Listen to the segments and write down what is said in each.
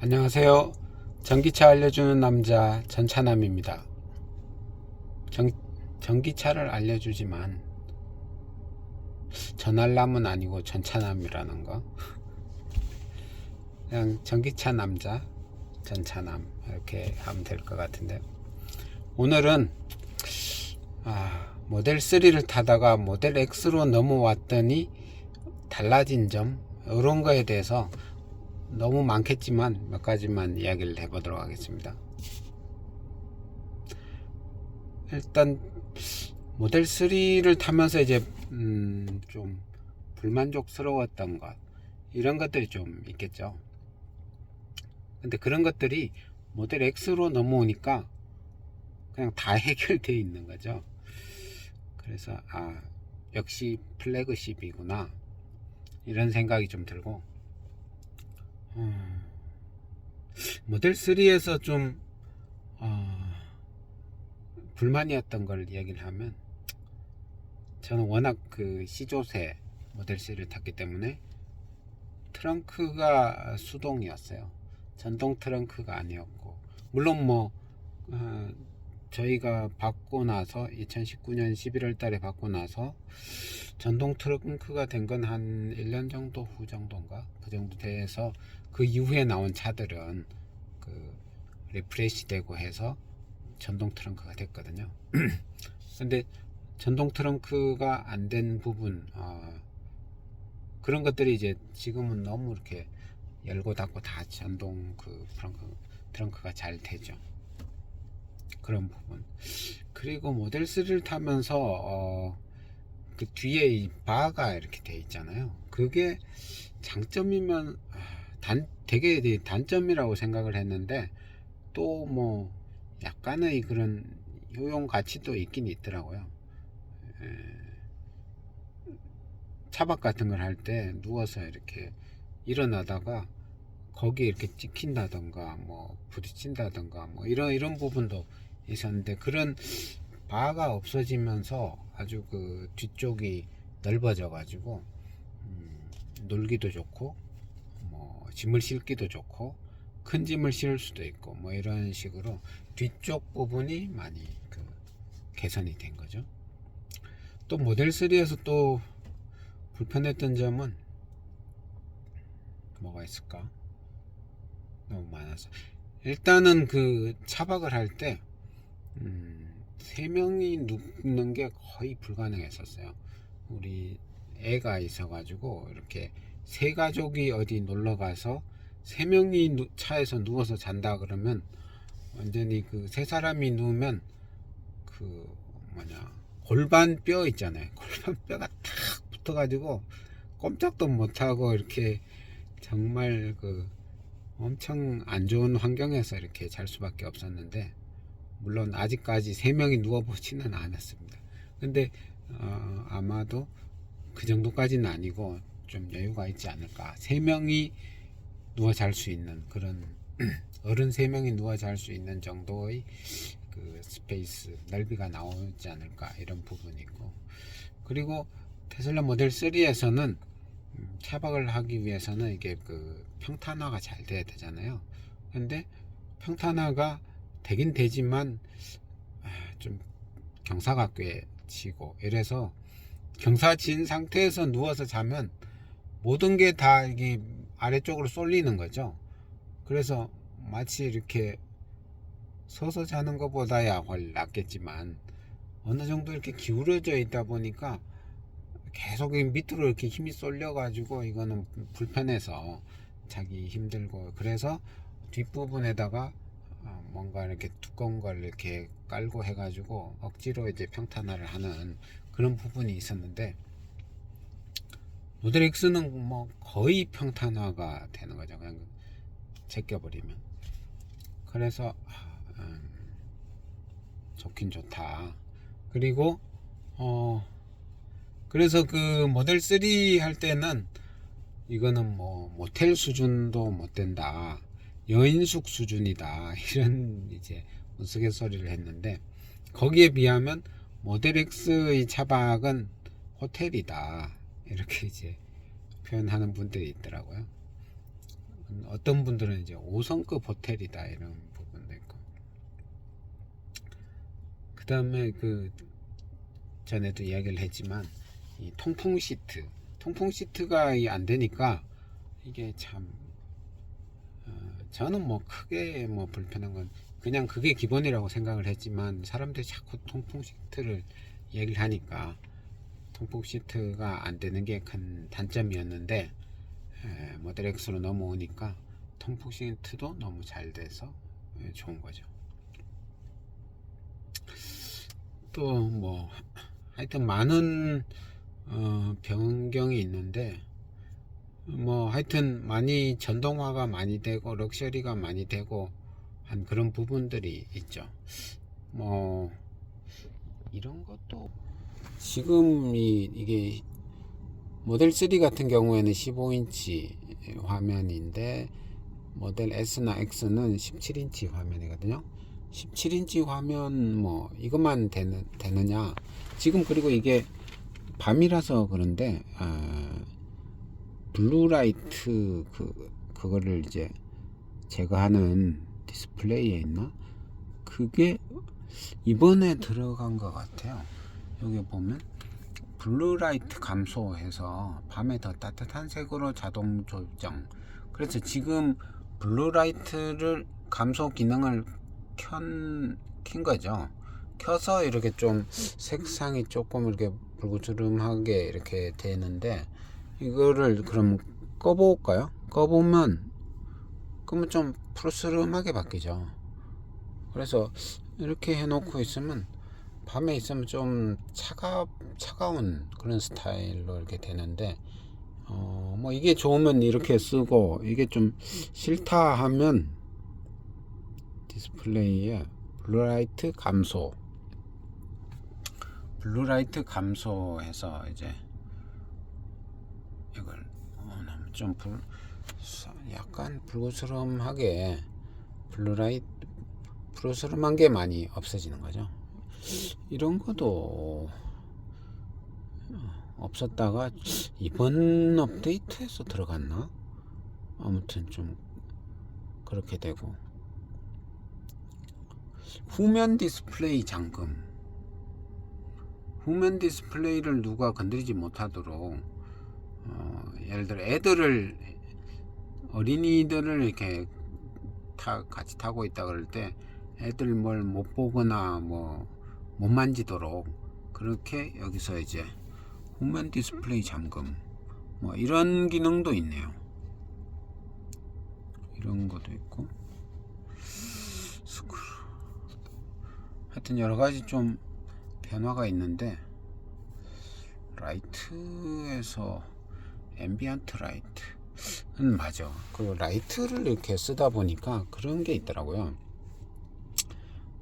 안녕하세요. 전기차 알려주는 남자 전차남입니다. 전기차를 알려주지만 전알남은 아니고 전차남이라는 거. 그냥 전기차 남자 전차남 이렇게 하면 될 것 같은데, 오늘은 모델 3를 타다가 모델 X로 넘어왔더니 달라진 점, 이런 거에 대해서 너무 많겠지만 몇 가지만 이야기를 해보도록 하겠습니다. 일단 모델 3를 타면서 이제 좀 불만족스러웠던 것, 이런 것들이 좀 있겠죠. 근데 그런 것들이 모델 X로 넘어오니까 그냥 다 해결되어 있는 거죠. 그래서 역시 플래그십이구나, 이런 생각이 좀 들고, 모델 3에서 좀 불만이었던 걸 얘기를 하면, 저는 워낙 그 C조세 모델 3를 탔기 때문에 트렁크가 수동이었어요. 전동 트렁크가 아니었고, 물론 저희가 받고 나서 2019년 11월 달에 받고 나서 전동 트렁크가 된 건 한 1년 정도 후 정도인가, 그 정도 돼서 그 이후에 나온 차들은 그 리프레시 되고 해서 전동 트렁크가 됐거든요. 근데 전동 트렁크가 안 된 부분, 그런 것들이 이제 지금은 너무 이렇게 열고 닫고 다 전동 그 트렁크가 잘 되죠. 그런 부분. 그리고 모델 3를 타면서 그 뒤에 이 바가 이렇게 돼 있잖아요. 그게 장점이면 되게 단점이라고 생각을 했는데, 또 약간의 그런 효용 가치도 있긴 있더라고요. 차박 같은 걸 할 때 누워서 이렇게 일어나다가 거기에 이렇게 찍힌다던가 부딪힌다던가 이런 부분도 있었는데, 그런 바가 없어지면서 아주 그 뒤쪽이 넓어져 가지고 놀기도 좋고, 짐을 싣기도 좋고, 큰 짐을 실을 수도 있고, 이런 식으로 뒤쪽 부분이 많이 개선이 된 거죠. 또 모델 3에서 또 불편했던 점은 뭐가 있을까? 너무 많아서. 일단은 그 차박을 할 때 3명이 눕는 게 거의 불가능했었어요. 우리 애가 있어가지고, 이렇게 세 가족이 어디 놀러 가서 3명이 차에서 누워서 잔다 그러면, 완전히 그 세 사람이 누우면 그 골반 뼈 있잖아요. 골반 뼈가 탁 붙어가지고 꼼짝도 못하고, 이렇게 정말 그 엄청 안 좋은 환경에서 이렇게 잘 수밖에 없었는데, 물론 아직까지 3명이 누워보지는 않았습니다. 근데 아마도 그 정도까지는 아니고 좀 여유가 있지 않을까. 3명이 누워 잘 수 있는 그런 어른 3명이 누워 잘 수 있는 정도의 그 스페이스 넓이가 나오지 않을까, 이런 부분이 있고. 그리고 테슬라 모델 3에서는 차박을 하기 위해서는 이게 그 평탄화가 잘 돼야 되잖아요. 근데 평탄화가 되긴 되지만 좀 경사가 꽤 지고, 이래서 경사 진 상태에서 누워서 자면 모든 게 다 이게 아래쪽으로 쏠리는 거죠. 그래서 마치 이렇게 서서 자는 것보다야 훨 낫겠지만, 어느 정도 이렇게 기울어져 있다 보니까 계속 밑으로 이렇게 힘이 쏠려 가지고 이거는 불편해서 자기 힘들고, 그래서 뒷부분에다가 뭔가 이렇게 두꺼운 걸 이렇게 깔고 해가지고 억지로 이제 평탄화를 하는 그런 부분이 있었는데, 모델 X는 거의 평탄화가 되는 거죠. 그냥 제껴버리면. 그래서 좋긴 좋다. 그리고 그래서 그 모델 3 할 때는 이거는 모텔 수준도 못 된다, 여인숙 수준이다, 이런 이제 우스갯소리를 했는데, 거기에 비하면 모델 X의 차박은 호텔이다, 이렇게 이제 표현하는 분들이 있더라고요. 어떤 분들은 이제 5성급 호텔이다 이런 부분도 있고, 그 다음에 그 전에도 이야기를 했지만 이 통풍 시트가 안 되니까 이게 참 저는 뭐 크게 뭐 불편한 건 그냥 그게 기본이라고 생각을 했지만, 사람들이 자꾸 통풍 시트를 얘기를 하니까 통풍 시트가 안 되는 게 큰 단점이었는데, 모델 X로 넘어오니까 통풍 시트도 너무 잘 돼서 좋은 거죠. 또 뭐 하여튼 많은 변경이 있는데, 뭐 하여튼 많이 전동화가 많이 되고 럭셔리가 많이 되고 한 그런 부분들이 있죠. 뭐 이런 것도 지금 이게 모델 3 같은 경우에는 15인치 화면인데, 모델 S나 X는 17인치 화면이거든요. 17인치 화면 뭐 이것만 되느냐 지금. 그리고 이게 밤이라서 그런데 블루라이트 그거를 이제 제거하는 디스플레이에 있나, 그게 이번에 들어간 것 같아요. 여기 보면 블루라이트 감소해서 밤에 더 따뜻한 색으로 자동 조정. 그래서 지금 블루라이트를 감소 기능을 킨 거죠. 켜서 이렇게 좀 색상이 조금 이렇게 불그스름하게 이렇게 되는데, 이거를 그럼 꺼볼까요? 꺼보면 그러면 좀 푸르스름하게 바뀌죠. 그래서 이렇게 해놓고 있으면 밤에 있으면 좀 차가운 그런 스타일로 이렇게 되는데, 뭐 이게 좋으면 이렇게 쓰고, 이게 좀 싫다 하면 디스플레이에 블루라이트 감소해서 이제 이걸 좀 약간 불그스름하게 푸르스름한 게 많이 없어지는 거죠. 이런 것도 없었다가 이번 업데이트에서 들어갔나? 아무튼 좀 그렇게 되고, 후면 디스플레이 잠금. 후면 디스플레이를 누가 건드리지 못하도록 예를 들어 어린이들을 이렇게 같이 타고 있다 그럴 때 애들 뭘 못 보거나 뭐 못 만지도록 그렇게 여기서 이제 후면 디스플레이 잠금 뭐 이런 기능도 있네요. 이런 것도 있고, 하여튼 여러 가지 좀 변화가 있는데, 라이트에서 앰비언트 라이트는 맞아. 그 라이트를 이렇게 쓰다 보니까 그런 게 있더라고요.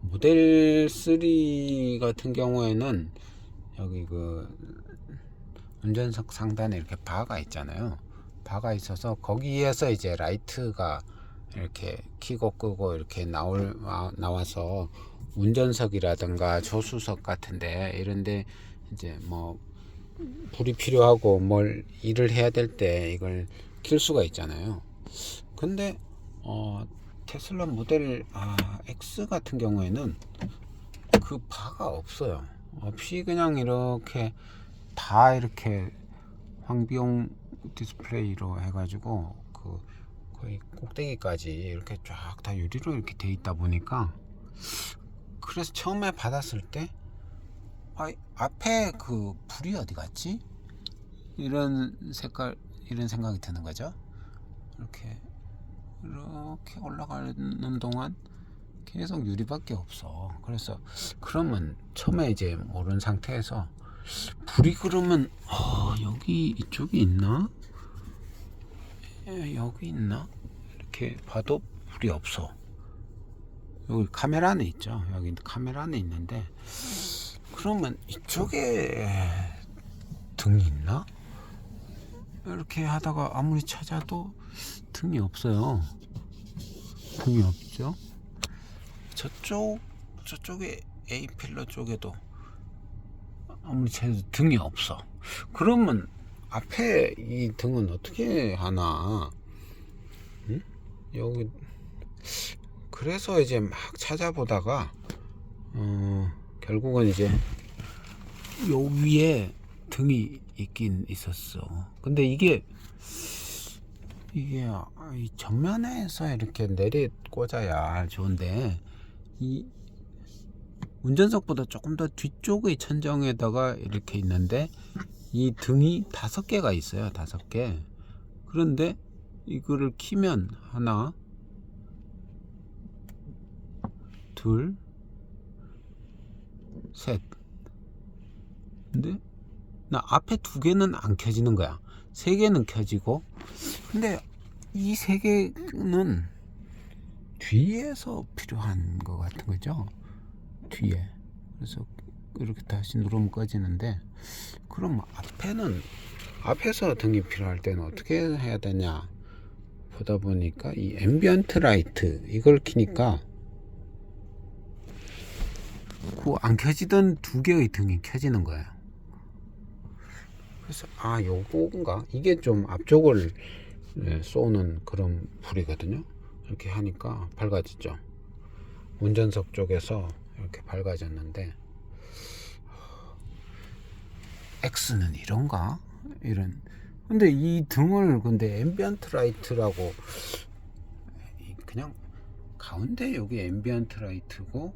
모델 3 같은 경우에는 여기 그 운전석 상단에 이렇게 바가 있잖아요. 바가 있어서 거기에서 이제 라이트가 이렇게 켜고 끄고 이렇게 나와서 운전석이라든가 조수석 같은데 이런데 이제 뭐 불이 필요하고 뭘 일을 해야 될 때 이걸 킬 수가 있잖아요. 근데 테슬라 모델 X 같은 경우에는 그 바가 없어요. 없이 그냥 이렇게 다 이렇게 황비용 디스플레이로 해가지고 그 거의 꼭대기까지 이렇게 쫙 다 유리로 이렇게 돼 있다 보니까, 그래서 처음에 받았을 때 앞에 그 불이 어디 갔지? 이런 생각이 드는 거죠. 이렇게 올라가는 동안 계속 유리밖에 없어. 그래서 그러면 처음에 이제 모르는 상태에서 불이 그러면 여기 이쪽에 있나? 여기 있나? 이렇게 봐도 불이 없어. 여기 카메라 안에 있죠. 여기 카메라 안에 있는데, 그러면 이쪽에 등이 있나? 이렇게 하다가 아무리 찾아도 등이 없어요. 등이 없죠. 저쪽에 A 필러 쪽에도 아무리 찾아도 등이 없어. 그러면 앞에 이 등은 어떻게 하나? 응? 여기 그래서 이제 막 찾아보다가 결국은 이제 요 위에 등이 있긴 있었어. 근데 이게 이 정면에서 이렇게 내리 꽂아야 좋은데 이 운전석보다 조금 더 뒤쪽의 천정에다가 이렇게 있는데 이 등이 5개가 있어요. 5개. 그런데 이거를 키면 하나, 둘, 셋. 근데 나 앞에 2개는 안 켜지는 거야. 3개는 켜지고. 근데 이 3개는 뒤에서 필요한 것 같은 거죠. 뒤에. 그래서 이렇게 다시 누르면 꺼지는데, 그럼 앞에서 등이 필요할 때는 어떻게 해야 되냐 보다 보니까 이 앰비언트 라이트 이걸 키니까 그 안 켜지던 2개의 등이 켜지는 거예요. 그래서 요건가? 이게 좀 앞쪽을 쏘는 그런 불이거든요. 이렇게 하니까 밝아지죠. 운전석 쪽에서 이렇게 밝아졌는데, X는 이런가? 근데 이 등을 앰비언트 라이트라고, 그냥 가운데 여기 앰비언트 라이트고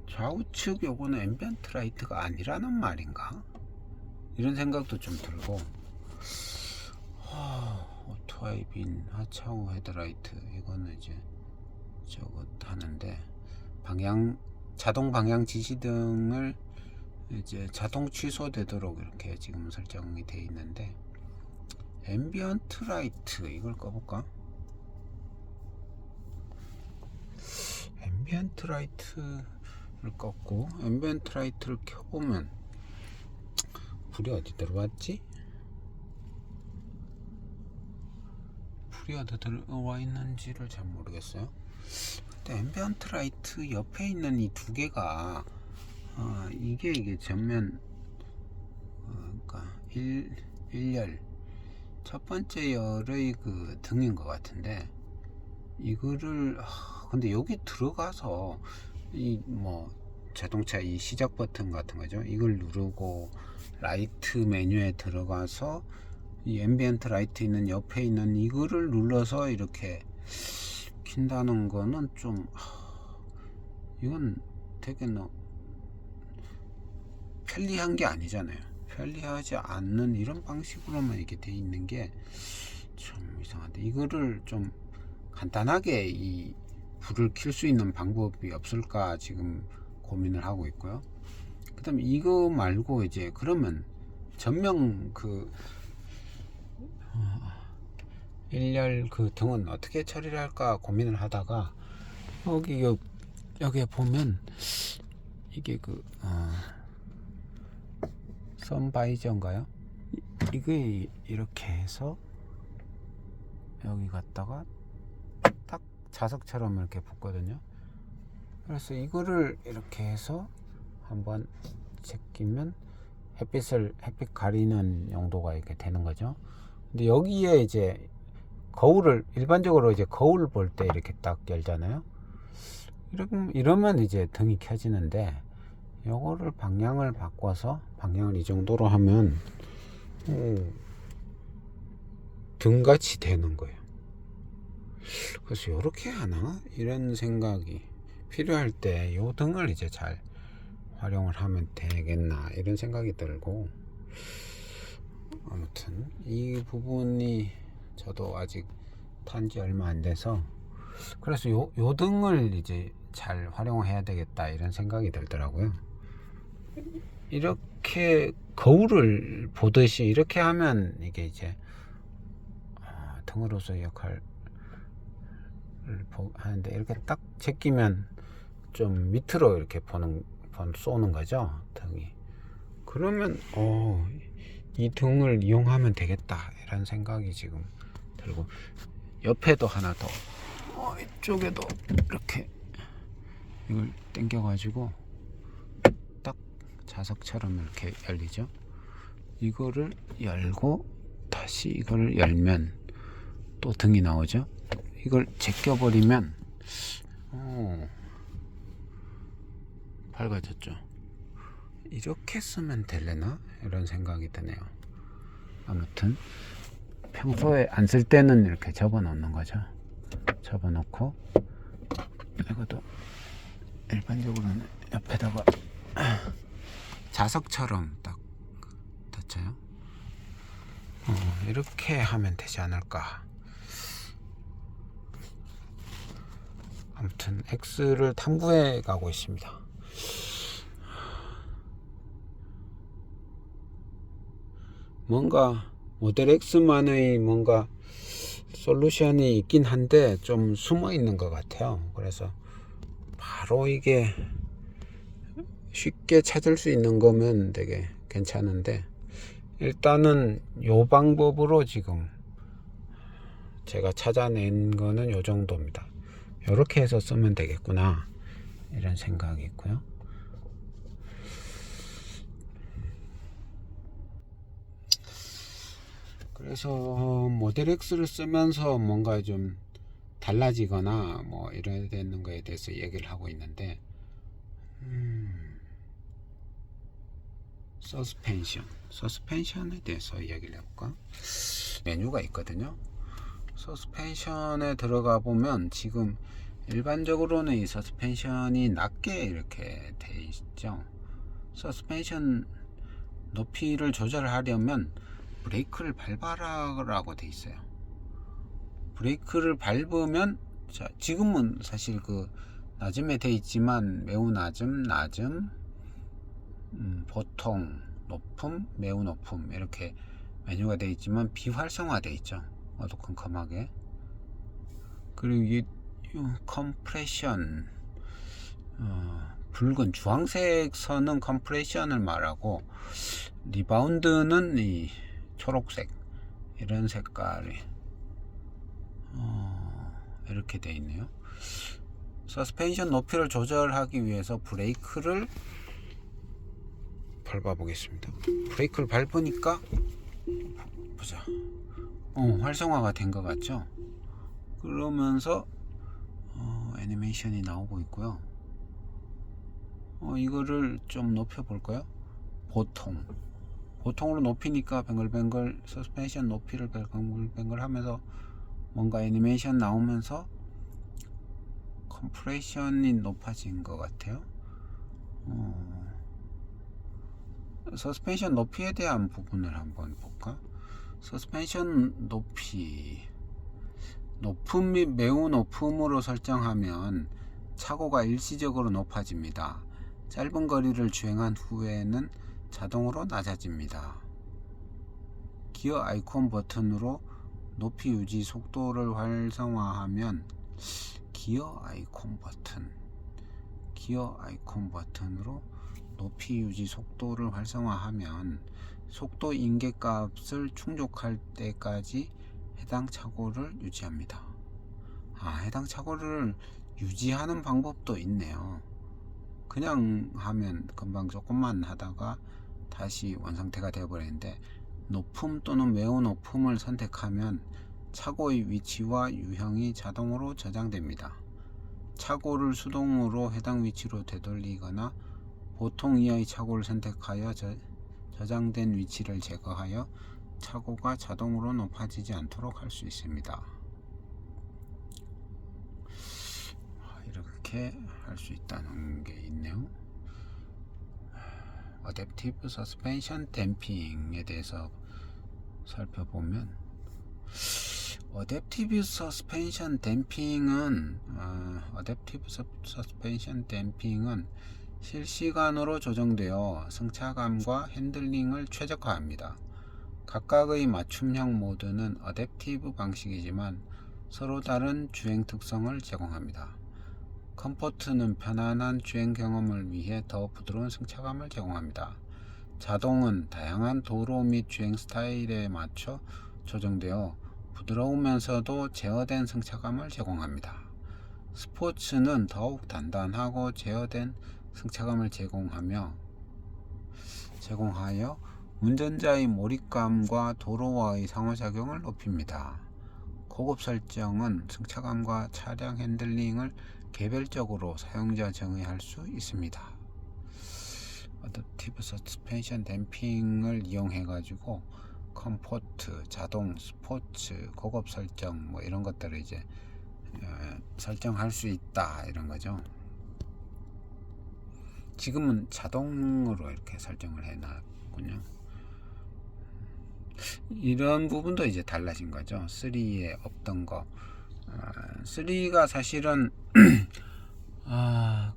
좌우측 요거는 앰비언트 라이트가 아니라는 말인가? 이런 생각도 좀 들고, 오토하이빈 하차후 헤드라이트 이거는 이제 저거 하는데, 자동 방향 지시등을 이제 자동 취소되도록 이렇게 지금 설정이 되어 있는데, 앰비언트 라이트 이걸 꺼볼까? 앰비언트 라이트를 껐고 앰비언트 라이트를 켜보면 불이 어디 들어왔지? 불이 어디 들어와 있는지를 잘 모르겠어요. 근데 앰비언트 라이트 옆에 있는 이 2개가 이게 전면 그러니까 1열 첫 번째 열의 그 등인 것 같은데, 이거를 근데 여기 들어가서 이 자동차 이 시작 버튼 같은 거죠. 이걸 누르고 라이트 메뉴에 들어가서 이 앰비언트 라이트 있는 옆에 있는 이거를 눌러서 이렇게 킨다는 거는 좀 이건 되게 편리한 게 아니잖아요. 편리하지 않는 이런 방식으로만 이렇게 돼 있는 게 좀 이상한데, 이거를 좀 간단하게 이 불을 켤 수 있는 방법이 없을까 지금 고민을 하고 있고요. 그 다음에 이거 말고 이제 그러면 전면 그 1열 그 등은 어떻게 처리를 할까 고민을 하다가 여기에 보면 이게 선바이저인가요? 이게 이렇게 해서 여기 갔다가 딱 자석처럼 이렇게 붙거든요. 그래서 이거를 이렇게 해서 한번 제끼면 햇빛 가리는 용도가 이렇게 되는 거죠. 근데 여기에 이제 일반적으로 이제 거울 볼 때 이렇게 딱 열잖아요. 이러면 이제 등이 켜지는데, 요거를 방향을 바꿔서 방향을 이 정도로 하면 등같이 되는 거예요. 그래서 요렇게 하나? 이런 생각이 필요할 때 요 등을 이제 잘 활용을 하면 되겠나 이런 생각이 들고, 아무튼 이 부분이 저도 아직 탄지 얼마 안 돼서 그래서 요 등을 이제 잘 활용해야 되겠다 이런 생각이 들더라고요. 이렇게 거울을 보듯이 이렇게 하면 이게 이제 등으로서 역할을 하는데, 이렇게 딱 제끼면 좀 밑으로 이렇게 쏘는 거죠, 등이. 그러면 이 등을 이용하면 되겠다 이런 생각이 지금 들고, 옆에도 하나 더 이쪽에도 이렇게 이걸 당겨 가지고 딱 자석처럼 이렇게 열리죠. 이거를 열고 다시 이걸 열면 또 등이 나오죠. 이걸 제껴버리면 밝아졌죠. 이렇게 쓰면 되려나? 이런 생각이 드네요. 아무튼 평소에 안 쓸 때는 이렇게 접어 놓는 거죠. 접어 놓고 이것도 일반적으로는 옆에다가 자석처럼 딱 닫혀요. 이렇게 하면 되지 않을까. 아무튼 X를 탐구해 가고 있습니다. 뭔가 모델 X만의 뭔가 솔루션이 있긴 한데 좀 숨어 있는 것 같아요. 그래서 바로 이게 쉽게 찾을 수 있는 거면 되게 괜찮은데, 일단은 요 방법으로 지금 제가 찾아낸 거는 요 정도입니다. 이렇게 해서 쓰면 되겠구나, 이런 생각이 있고요. 그래서 모델 X를 쓰면서 뭔가 좀 달라지거나 뭐 이래야 되는 거에 대해서 얘기를 하고 있는데, 서스펜션에 대해서 이야기를 해볼까? 메뉴가 있거든요. 서스펜션에 들어가 보면 지금 일반적으로는 이 서스펜션이 낮게 이렇게 돼 있죠. 서스펜션 높이를 조절하려면 브레이크를 밟아라라고 돼 있어요. 브레이크를 밟으면, 자, 지금은 사실 그 낮음에 돼 있지만 매우 낮음, 보통, 높음, 매우 높음 이렇게 메뉴가 되어 있지만 비활성화 되어 있죠. 어두컴컴하게. 그리고 이 컴프레션, 붉은 주황색 선은 컴프레션을 말하고, 리바운드는 이 초록색, 이런 색깔이 이렇게 되어 있네요. 서스펜션 높이를 조절하기 위해서 브레이크를 밟아 보겠습니다. 브레이크를 밟으니까 보자. 활성화가 된 것 같죠? 그러면서 애니메이션이 나오고 있고요. 이거를 좀 높여 볼까요? 보통으로 높이니까 뱅글뱅글, 서스펜션 높이를 뱅글뱅글 하면서 뭔가 애니메이션 나오면서 컴프레션이 높아진 것 같아요. 서스펜션 높이에 대한 부분을 한번 볼까? 서스펜션 높이, 높음 및 매우 높음으로 설정하면 차고가 일시적으로 높아집니다. 짧은 거리를 주행한 후에는 자동으로 낮아집니다. 기어 아이콘 버튼으로 높이 유지 속도를 활성화하면 기어 아이콘 버튼으로 높이 유지 속도를 활성화하면 속도 인계값을 충족할 때까지 해당 차고를 유지합니다. 해당 차고를 유지하는 방법도 있네요. 그냥 하면 금방 조금만 하다가 다시 원상태가 되어버리는데, 높음 또는 매우 높음을 선택하면 차고의 위치와 유형이 자동으로 저장됩니다. 차고를 수동으로 해당 위치로 되돌리거나 보통 이하의 차고를 선택하여 저장된 위치를 제거하여 차고가 자동으로 높아지지 않도록 할 수 있습니다. 이렇게 할 수 있다는 게 있네요. 어댑티브 서스펜션 댐핑에 대해서 살펴보면, 어댑티브 서스펜션 댐핑은 실시간으로 조정되어 승차감과 핸들링을 최적화합니다. 각각의 맞춤형 모드는 어댑티브 방식이지만 서로 다른 주행 특성을 제공합니다. 컴포트는 편안한 주행 경험을 위해 더 부드러운 승차감을 제공합니다. 자동은 다양한 도로 및 주행 스타일에 맞춰 조정되어 부드러우면서도 제어된 승차감을 제공합니다. 스포츠는 더욱 단단하고 제어된 승차감을 제공하여 운전자의 몰입감과 도로와의 상호작용을 높입니다. 고급 설정은 승차감과 차량 핸들링을 개별적으로 사용자 정의할 수 있습니다. 어댑티브 서스펜션 댐핑을 이용해 가지고 컴포트, 자동, 스포츠, 고급 설정 뭐 이런 것들을 이제 설정할 수 있다 이런 거죠. 지금은 자동으로 이렇게 설정을 해 놨군요. 이런 부분도 이제 달라진 거죠. 3에 없던 거. 3가 사실은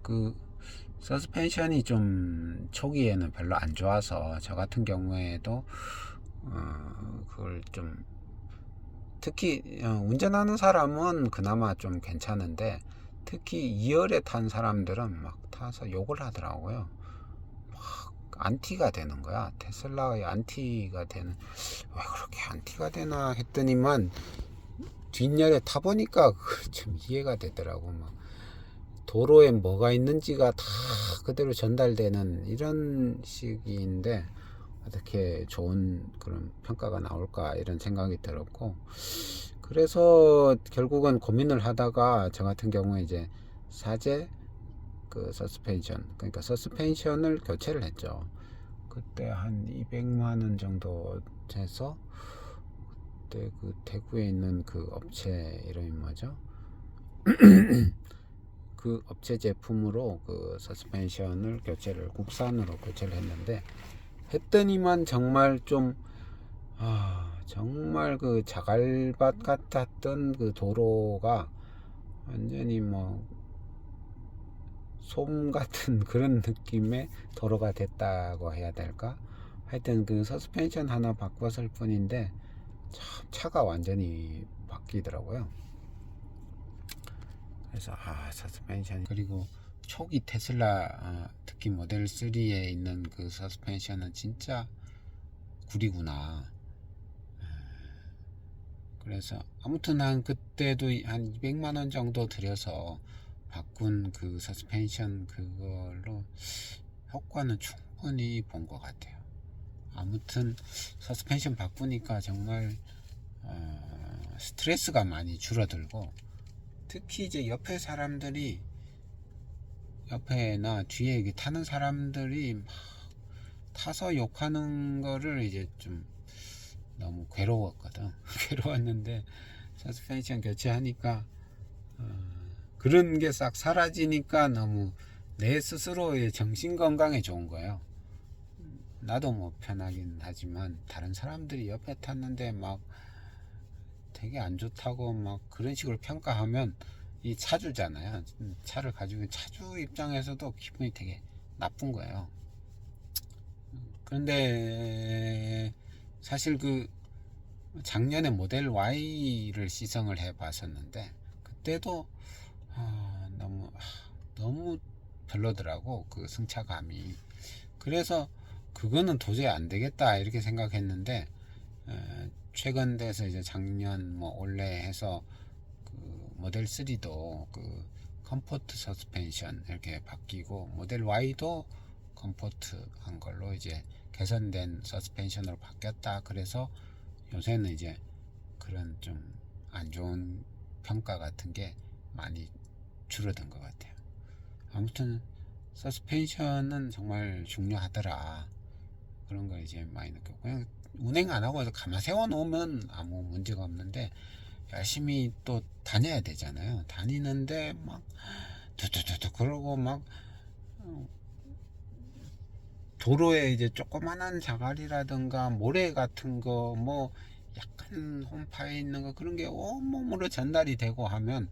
그 서스펜션이 좀 초기에는 별로 안 좋아서 저 같은 경우에도 그걸 좀 특히 운전하는 사람은 그나마 좀 괜찮은데 특히 2열에 탄 사람들은 막 타서 욕을 하더라고요. 막 안티가 되는 거야. 테슬라의 안티가 되는, 왜 그렇게 안티가 되나 했더니만 뒷열에 타보니까 좀 이해가 되더라고. 막 도로에 뭐가 있는지가 다 그대로 전달되는 이런 식인데 어떻게 좋은 그런 평가가 나올까 이런 생각이 들었고, 그래서 결국은 고민을 하다가 저 같은 경우에 이제 사제 그 서스펜션, 그러니까 서스펜션을 교체를 했죠. 그때 한 200만원 정도 해서, 그때 그 대구에 있는 그 업체 이름이 뭐죠? 그 업체 제품으로 그 서스펜션을 국산으로 교체를 했더니만 정말 좀 정말 그 자갈밭 같았던 그 도로가 완전히 뭐 솜 같은 그런 느낌의 도로가 됐다고 해야 될까? 하여튼 그 서스펜션 하나 바꿨을 뿐인데 참 차가 완전히 바뀌더라고요. 그래서 서스펜션, 그리고 초기 테슬라 특히 모델 3에 있는 그 서스펜션은 진짜 구리구나. 그래서 아무튼 한 그때도 한 200만원 정도 들여서 바꾼 그 서스펜션 그걸로 효과는 충분히 본 것 같아요. 아무튼 서스펜션 바꾸니까 정말 스트레스가 많이 줄어들고, 특히 이제 옆에나 뒤에 타는 사람들이 막 타서 욕하는 거를 이제 좀 너무 괴로웠거든. 괴로웠는데 서스펜션 교체하니까 그런 게 싹 사라지니까 너무 내 스스로의 정신 건강에 좋은 거예요. 나도 뭐 편하긴 하지만 다른 사람들이 옆에 탔는데 막 되게 안 좋다고 막 그런 식으로 평가하면, 이 차주잖아요. 차를 가지고 차주 입장에서도 기분이 되게 나쁜 거예요. 그런데 사실 그 작년에 모델 Y를 시승을 해 봤었는데 그때도 너무 별로더라고, 그 승차감이. 그래서 그거는 도저히 안 되겠다 이렇게 생각했는데 최근 돼서 이제 작년 뭐 올해 해서 그 모델 3도 그 컴포트 서스펜션 이렇게 바뀌고, 모델 Y도 컴포트 한 걸로 이제 개선된 서스펜션으로 바뀌었다. 그래서 요새는 이제 그런 좀 안 좋은 평가 같은 게 많이 줄어든 것 같아요. 아무튼 서스펜션은 정말 중요하더라, 그런 거 이제 많이 느꼈고, 그냥 운행 안 하고 가만 세워 놓으면 아무 문제가 없는데 열심히 또 다녀야 되잖아요. 다니는데 막 두두두두 그러고 막 도로에 이제 조그만한 자갈이라든가 모래 같은 거 뭐 약간 홈파에 있는 거 그런 게 온몸으로 전달이 되고 하면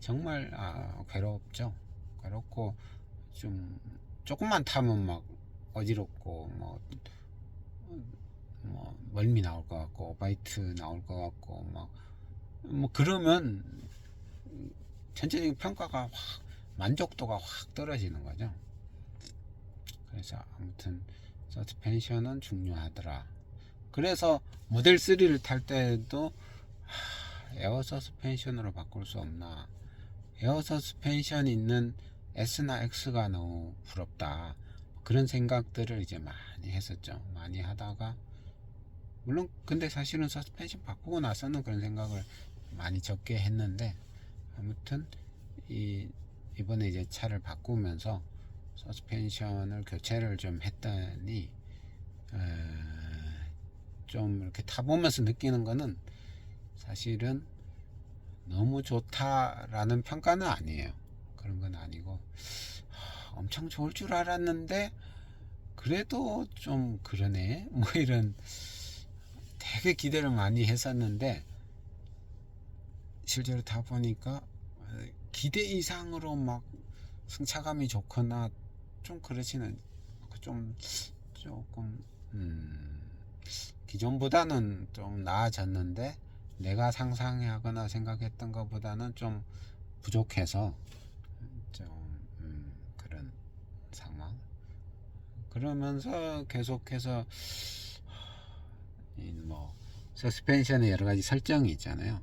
정말 괴롭죠. 괴롭고 좀 조금만 타면 막 어지럽고 뭐 멀미 나올 것 같고 오바이트 나올 것 같고 뭐 그러면 전체적인 평가가 만족도가 확 떨어지는 거죠. 그래서 아무튼 서스펜션은 중요하더라. 그래서 모델 3를 탈 때도 에어 서스펜션으로 바꿀 수 없나, 에어 서스펜션 있는 S나 X가 너무 부럽다, 그런 생각들을 이제 많이 했었죠. 많이 하다가, 물론 근데 사실은 서스펜션 바꾸고 나서는 그런 생각을 많이 적게 했는데, 아무튼 이번에 이제 차를 바꾸면서 서스펜션을 교체를 좀 했더니 좀 이렇게 타보면서 느끼는 거는 사실은 너무 좋다라는 평가는 아니에요. 그런 건 아니고 엄청 좋을 줄 알았는데 그래도 좀 그러네 뭐 이런, 되게 기대를 많이 했었는데 실제로 타보니까 기대 이상으로 막 승차감이 좋거나 좀 그렇지는, 좀 조금 기존보다는 좀 나아졌는데 내가 상상하거나 생각했던 것보다는 좀 부족해서 좀 그런 상황. 그러면서 계속해서 뭐 서스펜션의 여러 가지 설정이 있잖아요.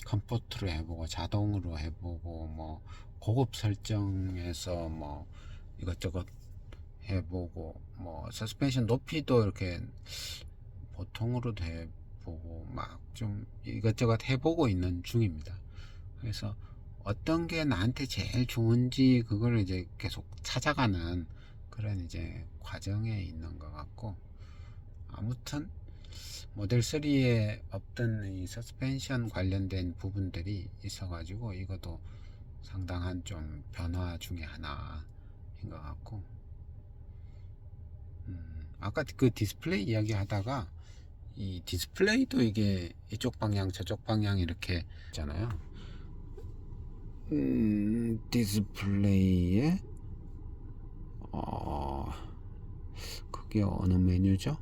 컴포트로 해보고 자동으로 해보고 뭐 고급 설정에서 뭐 이것저것 해보고 뭐 서스펜션 높이도 이렇게 보통으로도 해보고 막 좀 이것저것 해보고 있는 중입니다. 그래서 어떤 게 나한테 제일 좋은지 그걸 이제 계속 찾아가는 그런 이제 과정에 있는 것 같고, 아무튼 모델 3에 없던 이 서스펜션 관련된 부분들이 있어가지고 이것도 상당한 좀 변화 중에 하나인 것 같고, 아까 그 디스플레이 이야기 하다가 이 디스플레이도 이게 이쪽 방향 저쪽 방향 이렇게 있잖아요. 디스플레이에 그게 어느 메뉴죠?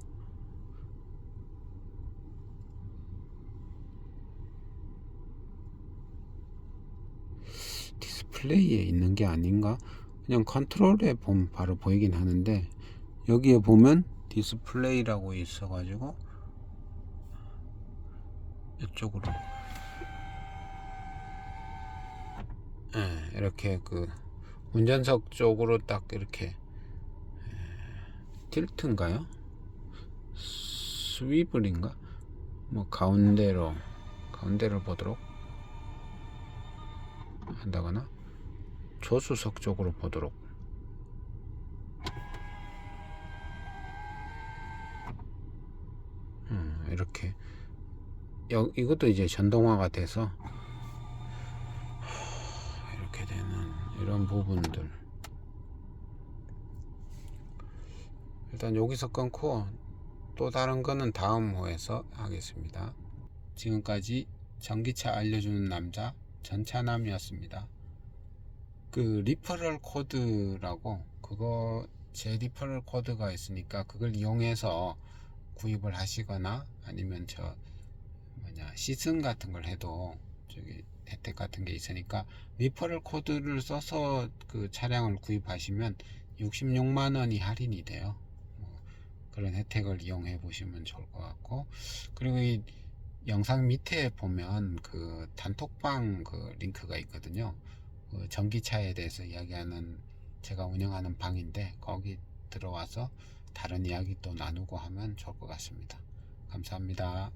디스플레이에 있는 게 아닌가? 그냥 컨트롤에 보면 바로 보이긴 하는데 여기에 보면 디스플레이라고 있어가지고 이쪽으로 이렇게 그 운전석 쪽으로 딱 이렇게 틸트인가요? 스위블인가? 뭐 가운데로 보도록 한다거나 조수석 쪽으로 보도록 이렇게 이것도 이제 전동화가 돼서 이렇게 되는 이런 부분들. 일단 여기서 끊고 또 다른 거는 다음 호에서 하겠습니다. 지금까지 전기차 알려주는 남자 전차남이었습니다. 그 리퍼럴 코드라고, 그거 제 리퍼럴 코드가 있으니까 그걸 이용해서 구입을 하시거나 아니면 저 시승 같은 걸 해도 저기 혜택 같은 게 있으니까 리퍼럴 코드를 써서 그 차량을 구입하시면 66만 원이 할인이 돼요. 그런 혜택을 이용해 보시면 좋을 것 같고, 그리고 이 영상 밑에 보면 그 단톡방 그 링크가 있거든요. 그 전기차에 대해서 이야기하는, 제가 운영하는 방인데 거기 들어와서 다른 이야기 또 나누고 하면 좋을 것 같습니다. 감사합니다.